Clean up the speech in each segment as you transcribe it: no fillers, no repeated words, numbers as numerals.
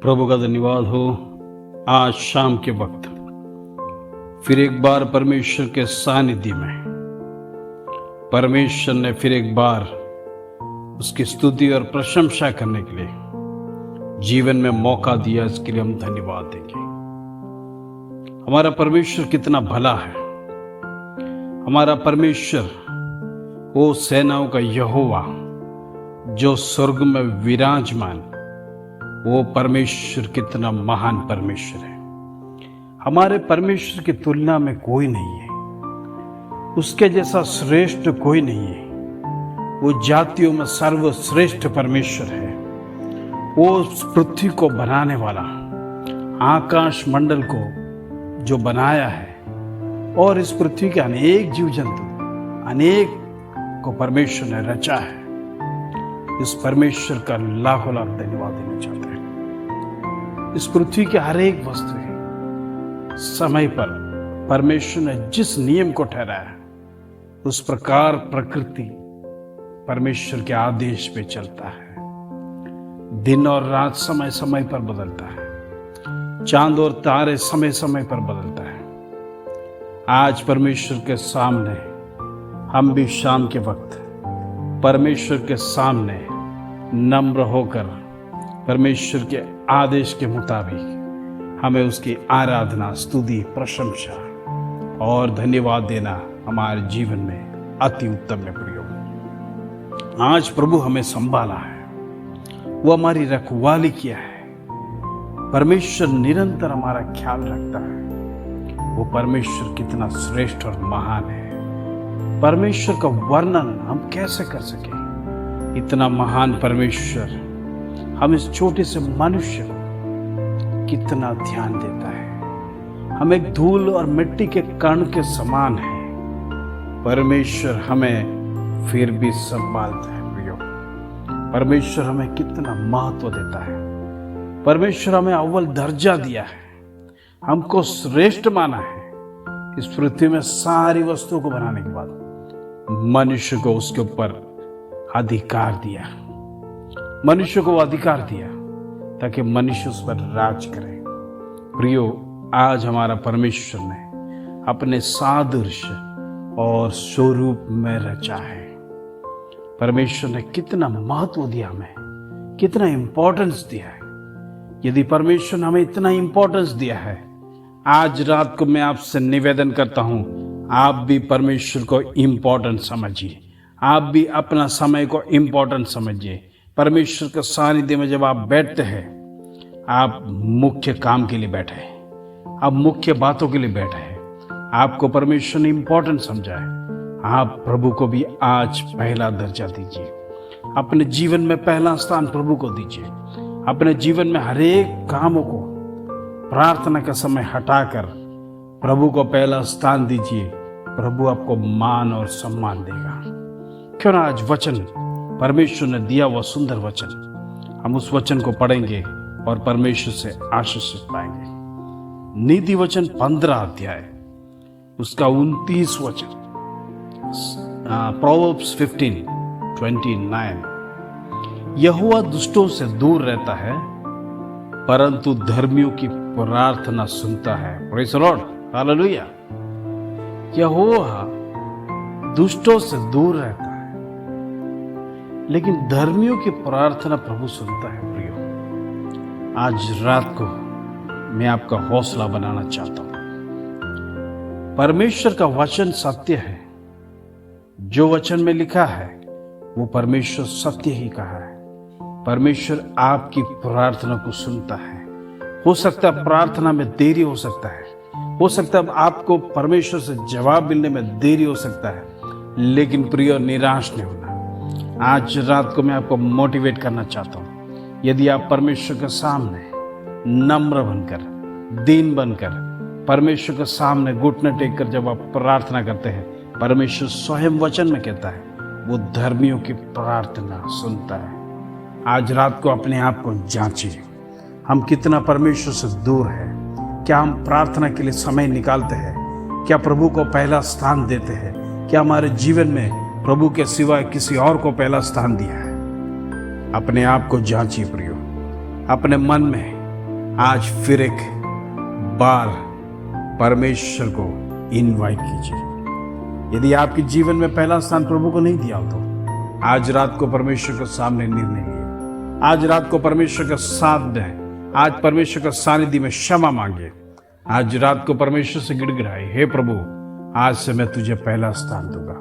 प्रभु का धन्यवाद हो। आज शाम के वक्त फिर एक बार परमेश्वर के सानिध्य में परमेश्वर ने फिर एक बार उसकी स्तुति और प्रशंसा करने के लिए जीवन में मौका दिया। इसके लिए हम धन्यवाद देंगे। हमारा परमेश्वर कितना भला है। हमारा परमेश्वर वो सेनाओं का यहोवा जो स्वर्ग में विराजमान, वो परमेश्वर कितना महान परमेश्वर है। हमारे परमेश्वर की तुलना में कोई नहीं है। उसके जैसा श्रेष्ठ कोई नहीं है। वो जातियों में सर्वश्रेष्ठ परमेश्वर है। वो पृथ्वी को बनाने वाला, आकाश मंडल को जो बनाया है और इस पृथ्वी के अनेक जीव जंतु, अनेक को परमेश्वर ने रचा है। इस परमेश्वर का लाखों लाख धन्यवाद देना चाहते हैं। इस पृथ्वी के हर एक वस्तु समय पर परमेश्वर ने जिस नियम को ठहराया, उस प्रकार प्रकृति परमेश्वर के आदेश पे चलता है। दिन और रात समय समय पर बदलता है। चांद और तारे समय समय पर बदलता है। आज परमेश्वर के सामने हम भी शाम के वक्त परमेश्वर के सामने नम्र होकर परमेश्वर के आदेश के मुताबिक हमें उसकी आराधना, स्तुति, प्रशंसा और धन्यवाद देना हमारे जीवन में अति उत्तम है। प्रियो, आज प्रभु हमें संभाला है, वो हमारी रखवाली किया है। परमेश्वर निरंतर हमारा ख्याल रखता है। वो परमेश्वर कितना श्रेष्ठ और महान है। परमेश्वर का वर्णन हम कैसे कर सके। इतना महान परमेश्वर हम इस छोटे से मनुष्य को कितना ध्यान देता है। हम एक धूल और मिट्टी के कण के समान है। परमेश्वर हमें फिर भी संभालता है। प्रियो, परमेश्वर हमें कितना महत्व देता है। परमेश्वर हमें अव्वल दर्जा दिया है। हमको श्रेष्ठ माना है। इस पृथ्वी में सारी वस्तुओं को बनाने के बाद मनुष्य को उसके ऊपर अधिकार दिया। मनुष्य को अधिकार दिया ताकि मनुष्य उस पर राज करे। प्रियो, आज हमारा परमेश्वर ने अपने सादृश्य और स्वरूप में रचा है। परमेश्वर ने कितना महत्व दिया हमें, कितना इंपॉर्टेंस दिया है। यदि परमेश्वर ने हमें इतना इंपॉर्टेंस दिया है, आज रात को मैं आपसे निवेदन करता हूं, आप भी परमेश्वर को इंपॉर्टेंट समझिए। आप भी अपना समय को इंपॉर्टेंट समझिए। परमेश्वर के सानिध्य में जब आप बैठते हैं, आप मुख्य काम के लिए बैठे हैं, आप मुख्य बातों के लिए बैठे हैं। आपको परमेश्वर ने इंपॉर्टेंट समझा है। आप प्रभु को भी आज पहला दर्जा दीजिए। अपने जीवन में पहला स्थान प्रभु को दीजिए। अपने जीवन में हर एक कामों को प्रार्थना का समय हटाकर प्रभु को पहला स्थान दीजिए। प्रभु आपको मान और सम्मान देगा। क्यों ना आज वचन, परमेश्वर ने दिया हुआ सुंदर वचन, हम उस वचन को पढ़ेंगे और परमेश्वर से आशीष पाएंगे। नीति वचन 15 अध्याय उसका 29 वचन, प्रोवर्ब्स 15:29, यहोवा दुष्टों से दूर रहता है परंतु धर्मियों की प्रार्थना सुनता है। Praise the lord, hallelujah. यहोवा दुष्टों से दूर रहता है लेकिन धर्मियों की प्रार्थना प्रभु सुनता है। प्रियो, आज रात को मैं आपका हौसला बनाना चाहता हूं। परमेश्वर का वचन सत्य है। जो वचन में लिखा है वो परमेश्वर सत्य ही कहा है। परमेश्वर आपकी प्रार्थना को सुनता है। हो सकता है प्रार्थना में देरी हो सकता है, हो सकता है आपको परमेश्वर से जवाब मिलने में देरी हो सकता है, लेकिन प्रिय, निराश नहीं होना। आज रात को मैं आपको मोटिवेट करना चाहता हूं। यदि आप परमेश्वर के सामने नम्र बनकर, दीन बनकर परमेश्वर के सामने घुटने टेक कर जब आप प्रार्थना करते हैं, परमेश्वर स्वयं वचन में कहता है वो धर्मियों की प्रार्थना सुनता है। आज रात को अपने आप को जांचिए, हम कितना परमेश्वर से दूर है। क्या हम प्रार्थना के लिए समय निकालते हैं? क्या प्रभु को पहला स्थान देते हैं? क्या हमारे जीवन में प्रभु के सिवाय किसी और को पहला स्थान दिया है? अपने आप को जांचिए प्रियो। अपने मन में आज फिर एक बार परमेश्वर को इनवाइट कीजिए। यदि आपके जीवन में पहला स्थान प्रभु को नहीं दिया हो तो आज रात को परमेश्वर के सामने निर्णय लिए, आज रात को परमेश्वर का साथ दें, आज परमेश्वर का सानिध्य में क्षमा मांगे, आज रात को परमेश्वर से गिड़गिड़ाए, हे प्रभु आज से मैं तुझे पहला स्थान दूंगा।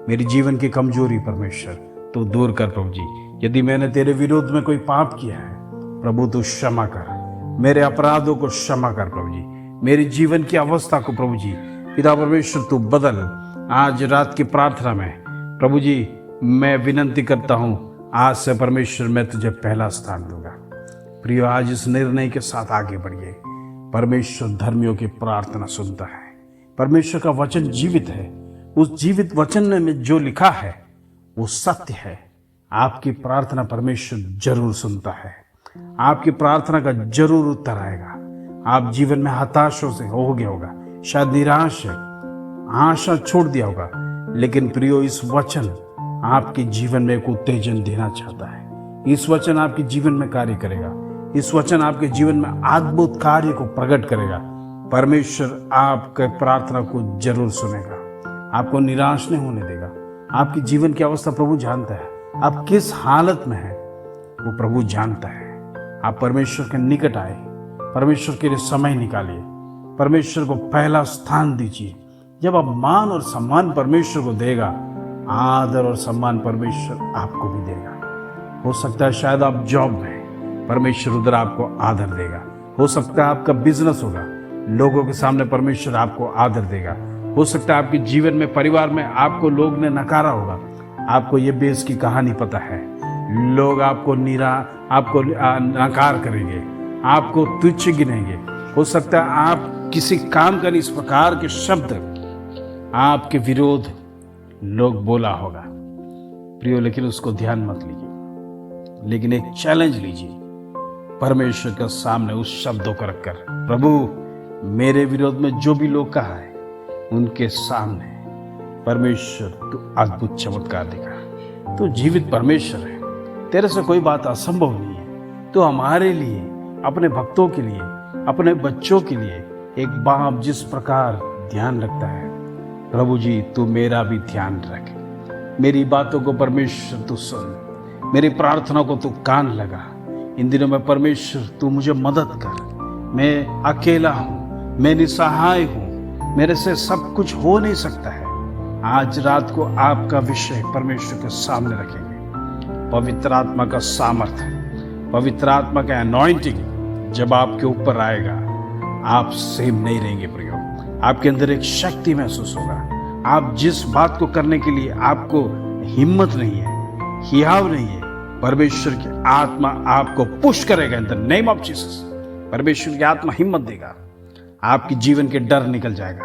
मेरी जीवन की कमजोरी परमेश्वर तू दूर कर प्रभु जी। यदि मैंने तेरे विरोध में कोई पाप किया है प्रभु तू क्षमा कर, मेरे अपराधों को क्षमा कर प्रभु जी, मेरी जीवन की अवस्था को प्रभु जी पिता परमेश्वर तू बदल। आज रात की प्रार्थना में प्रभु जी मैं विनती करता हूँ, आज से परमेश्वर मैं तुझे पहला स्थान दूंगा। प्रियो आज इस निर्णय के साथ आगे बढ़िए। परमेश्वर धर्मियों की प्रार्थना सुनता है, परमेश्वर का वचन जीवित है, उस जीवित वचन में जो लिखा है वो सत्य है। आपकी प्रार्थना परमेश्वर जरूर सुनता है, आपकी प्रार्थना का जरूर उत्तर आएगा। आप जीवन में हताशों से हो गया होगा, शायद निराश है, आशा छोड़ दिया होगा, लेकिन प्रियो इस वचन आपके जीवन में एक उत्तेजन देना चाहता है। इस वचन आपके जीवन में कार्य करेगा, इस वचन आपके जीवन में अद्भुत कार्य को प्रकट करेगा। परमेश्वर आपके प्रार्थना को जरूर सुनेगा, आपको निराश नहीं होने देगा। आपकी जीवन की अवस्था प्रभु जानता है, आप किस हालत में हैं वो प्रभु जानता है। आप परमेश्वर के निकट आए, परमेश्वर के लिए समय निकालिए, परमेश्वर को पहला स्थान दीजिए। जब आप मान और सम्मान परमेश्वर को देगा, आदर और सम्मान परमेश्वर आपको भी देगा। हो सकता है शायद आप जॉब में, परमेश्वर उधर आपको आदर देगा। हो सकता है आपका बिजनेस होगा, लोगों के सामने परमेश्वर आपको आदर देगा। हो सकता है आपके जीवन में, परिवार में आपको लोग ने नकारा होगा, आपको ये बेस की कहानी पता है, लोग आपको नकार करेंगे, आपको तुच्छ गिनेंगे। हो सकता है आप किसी काम का इस प्रकार के शब्द आपके विरोध लोग बोला होगा प्रियो, लेकिन उसको ध्यान मत लीजिए, लेकिन एक चैलेंज लीजिए परमेश्वर के सामने उस शब्दों को रखकर, प्रभु मेरे विरोध में जो भी लोग कहा है उनके सामने परमेश्वर तू अद्भुत चमत्कार दिखा। तू जीवित परमेश्वर है, तेरे से कोई बात असंभव नहीं है। तो हमारे लिए, अपने भक्तों के लिए, अपने बच्चों के लिए एक बाप जिस प्रकार ध्यान रखता है, प्रभु जी तू मेरा भी ध्यान रख। मेरी बातों को परमेश्वर तू सुन, मेरी प्रार्थना को तू कान लगा। इन दिनों में परमेश्वर तू मुझे मदद कर। मैं अकेला हूँ, मैं निसहाय हूँ, मेरे से सब कुछ हो नहीं सकता है। आज रात को आपका विषय परमेश्वर के सामने रखेंगे। पवित्र आत्मा का सामर्थ्य, पवित्र आत्मा का अनॉइंटिंग जब आपके ऊपर आएगा, आप सेम नहीं रहेंगे प्रियो। आपके अंदर एक शक्ति महसूस होगा। आप जिस बात को करने के लिए आपको हिम्मत नहीं है, हियाव नहीं है, परमेश्वर की आत्मा आपको पुश करेगा इन द नेम ऑफ जीसस। परमेश्वर की आत्मा हिम्मत देगा, आपकी जीवन के डर निकल जाएगा,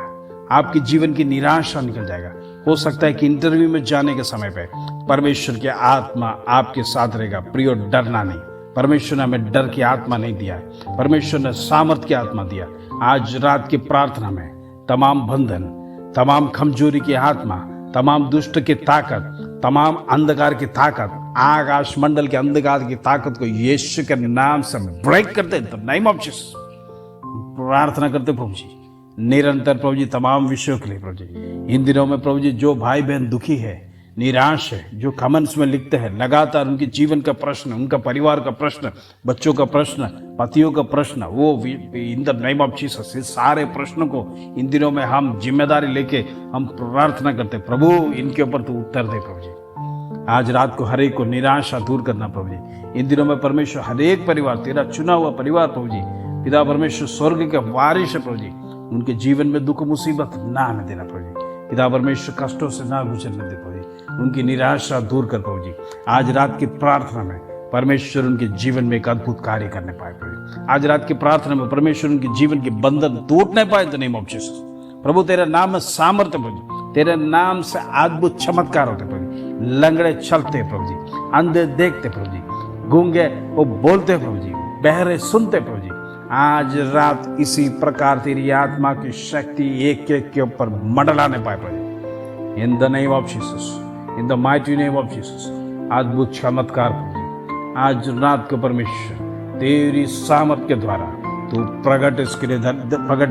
आपकी जीवन की निराशा निकल जाएगा। हो सकता है कि इंटरव्यू में जाने के समय पे परमेश्वर की आत्मा आपके साथ रहेगा। प्रियो डरना नहीं, परमेश्वर ने हमें डर की आत्मा नहीं दिया है, परमेश्वर ने सामर्थ की आत्मा दिया। आज रात की प्रार्थना में तमाम बंधन, तमाम कमजोरी की आत्मा, तमाम दुष्ट की ताकत, तमाम अंधकार की ताकत, आकाश मंडल के अंधकार की ताकत को यीशु के नाम से ब्रेक करते हैं। तो नेम ऑफ जीसस प्रार्थना करते प्रभु जी निरंतर, प्रभु जी तमाम विषयों के लिए प्रभु जी। इन दिनों में प्रभु जी जो भाई बहन दुखी है, निराश है, जो कमेंट्स में लिखते हैं, लगातार उनके जीवन का प्रश्न, उनका परिवार का प्रश्न, बच्चों का प्रश्न, पतियों का प्रश्न, वो इन द नेम ऑफ जीसस इस सारे प्रश्नों को इन दिनों में हम जिम्मेदारी लेके हम प्रार्थना करते, प्रभु इनके ऊपर तो उत्तर दे प्रभु जी। आज रात को हर एक को निराशा दूर करना प्रभु जी। इन दिनों में परमेश्वर हर एक परिवार, तेरा चुना हुआ परिवार प्रभु जी, पिता परमेश्वर स्वर्ग के वारिश है प्रभु जी, उनके जीवन में दुख मुसीबत ना आने देना प्रभु जी। पिता परमेश्वर कष्टों से ना गुजरने दे प्रभु जी, उनकी निराशा दूर कर प्रभु जी। आज रात की प्रार्थना में परमेश्वर उनके जीवन में एक अद्भुत कार्य करने पाए प्रभु जी। आज रात की प्रार्थना में परमेश्वर उनके जीवन के बंधन टूटने पाए द नेम ऑफ जीसस। प्रभु तेरे नाम में सामर्थ्य प्रभु जी, तेरे नाम से अद्भुत चमत्कार होते प्रभु जी। लंगड़े चलते प्रभु जी, अंधे देखते प्रभु जी, गूंगे वो बोलते प्रभु जी, बहरे सुनते प्रभु जी। आज रात इसी प्रकार तेरी आत्मा की शक्ति एक एक के ऊपर मंडलाने पाए प्रभु, in the name of Jesus, in the mighty name of Jesus. अद्भुत चमत्कार प्रभु, आज रात को परमेश्वर तेरी सामर्थ के द्वारा तू प्रकट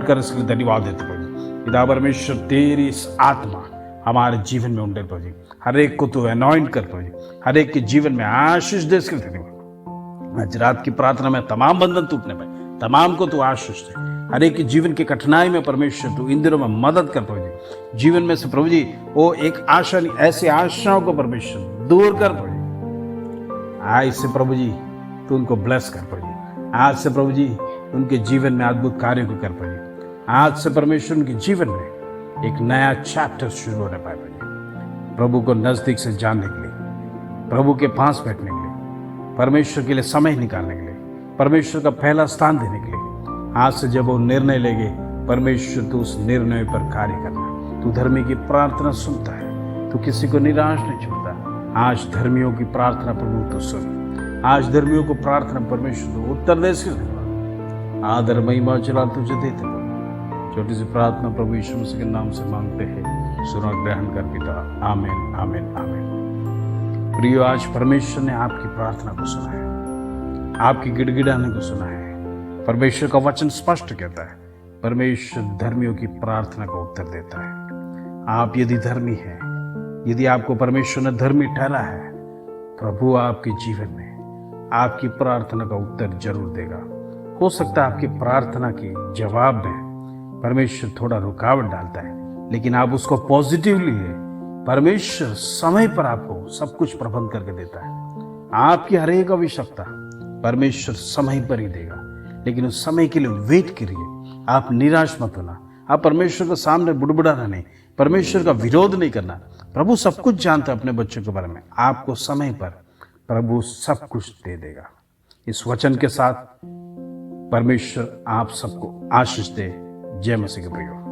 कर इसके लिए धन्यवाद देते प्रभु जी। पिता परमेश्वर तेरी इस आत्मा हमारे जीवन में उंडे प्रभु जी। हर एक को तू अनॉइंट कर प्रभु जी। हर एक के जीवन में आशीष दे इसके लिए धन्यवाद। आज रात की प्रार्थना में तमाम बंधन टूटने पाए, तमाम को तू आशीष दे। हर एक के जीवन की कठिनाई में परमेश्वर तू इन दिनों में मदद कर प्रभु जी। जीवन में से प्रभु जी वो एक आशा नहीं, ऐसी आशाओं को परमेश्वर दूर कर प्रभु जी। आज से प्रभु जी तू उनको ब्लेस कर प्रभु जी। आज से प्रभु जी उनके जीवन में अद्भुत कार्यों को कर प्रभु जी। आज से परमेश्वर उनके जीवन में एक नया चैप्टर शुरू होने पाए प्रभु जी। प्रभु को नजदीक से जानने के लिए, प्रभु के पास बैठने के लिए, परमेश्वर के लिए समय निकालने के लिए, परमेश्वर का पहला स्थान देने के लिए आज से जब वो निर्णय लेंगे, परमेश्वर तू उस निर्णय पर कार्य करना। तू धर्मी की प्रार्थना सुनता है, तू किसी को निराश नहीं छोड़ता। आज धर्मियों की प्रार्थना प्रभु तू सुन। आज धर्मियों को प्रार्थना परमेश्वर तू उत्तर दे। आदर महिमा चला तुझे देते प्रभु। छोटी सी प्रार्थना प्रभु यीशु मसीह के नाम से मांगते हैं, सुना ग्रहण कर पिता। आमीन आमीन आमीन। प्रियो, आज परमेश्वर ने आपकी प्रार्थना को सुना है, आपकी गिड़गिड़ाने को सुना है। परमेश्वर का वचन स्पष्ट कहता है, परमेश्वर धर्मियों की प्रार्थना का उत्तर देता है। आप यदि धर्मी हैं, यदि आपको परमेश्वर ने धर्मी ठहरा है, प्रभु आपके जीवन में आपकी प्रार्थना का उत्तर जरूर देगा। हो सकता है आपकी प्रार्थना के जवाब में परमेश्वर थोड़ा रुकावट डालता है, लेकिन आप उसको पॉजिटिवली ले। परमेश्वर समय पर आपको सब कुछ प्रबंध करके देता है। आपकी हर एक आवश्यकता परमेश्वर समय पर ही देगा, लेकिन उस समय के लिए वेट करिए। आप निराश मत होना। आप परमेश्वर के सामने बुड़बुड़ाना नहीं, परमेश्वर का विरोध नहीं करना। प्रभु सब कुछ जानता है अपने बच्चों के बारे में। आपको समय पर प्रभु सब कुछ दे देगा। इस वचन के साथ परमेश्वर आप सबको आशीष दे। जय मसीह के प्रियो।